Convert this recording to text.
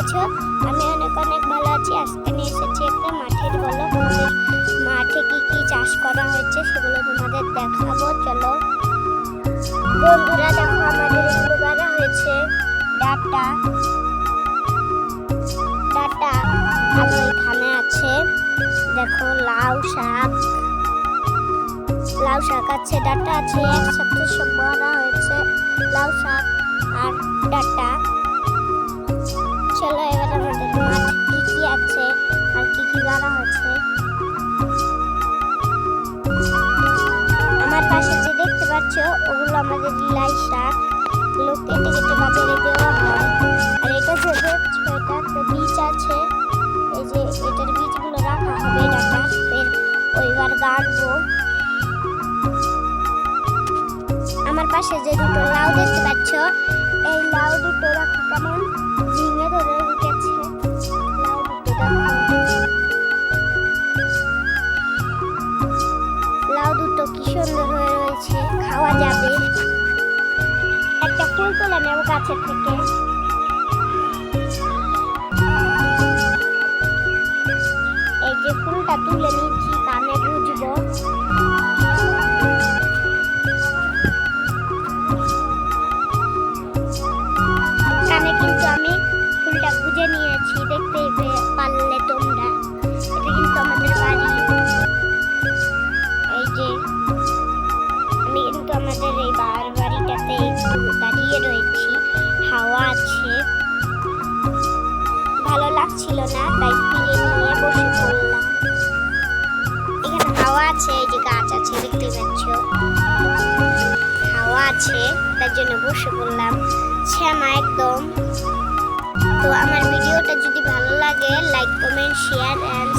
আছো? আমি অনেক অনেক ভালো আছি। আজকে নিয়ে এসেছি একটা মাঠের ব্লগ। আমাদের মাঠে কি কি চাষ করা হয়েছে সেগুলো তোমাদের দেখাবো। চলো বন্ধুরা, দেখো আমাদের এগুলো গাড়া হয়েছে ডাটা ডাটা আর এখানে আছে দেখো লাউ শাক আছে, ডাটা আছে, একসাথে সব ভরা হয়েছে লাউ শাক আর ডাটা। চলো এবার আমাদের মাঠ কি কি আছে আর কি কি গাড়া হয়েছে। আমার পাশে যে দেখতে পাচ্ছ ওগুলো আমাদের লাই শাক, এগুলো কেটে কেটে বাজারে দেওয়া হয়। আর এটা যে দেখছো এটা তো বীজ আছে, এই যে এটার বীজগুলো রাখা হবে ডাটা, ফের ওইবার গাড়বো। আমার পাশে যে দুটো লাউ দেখতে পাচ্ছ এই লাউ দুটো দেখো কেমন ঝিঙে ধরে উঠেছে। লাউ দুটো লাউ দুটো কি সুন্দর হয়ে রয়েছে, খাওয়া যাবে। একটা ফুল তুলে নেব গাছের থেকে। এই যে ফুলটা তুলে নিচ্ছি, কানে গুঁজবো। কানে কিন্তু আমি ফুলটা গুঁজে নিয়েছি, দেখতেই পারলে তোমরা। এটা কিন্তু আমাদের বাড়ি। এই যে আমি কিন্তু আমাদের এই বাড়িটাতে একটু দাঁড়িয়ে রয়েছি, হাওয়া আছে, ভালো লাগছিল না তাই ফিরে নিয়ে বসে পড়লাম। এখানে হাওয়া আছে, এই যে গাছ আছে দেখতে পাচ্ছ, হাওয়া আছে তার জন্য বসে পড়লাম, শ্যামা একদম। তো আমার ভিডিওটা যদি ভালো লাগে লাইক কমেন্ট শেয়ার এন্ড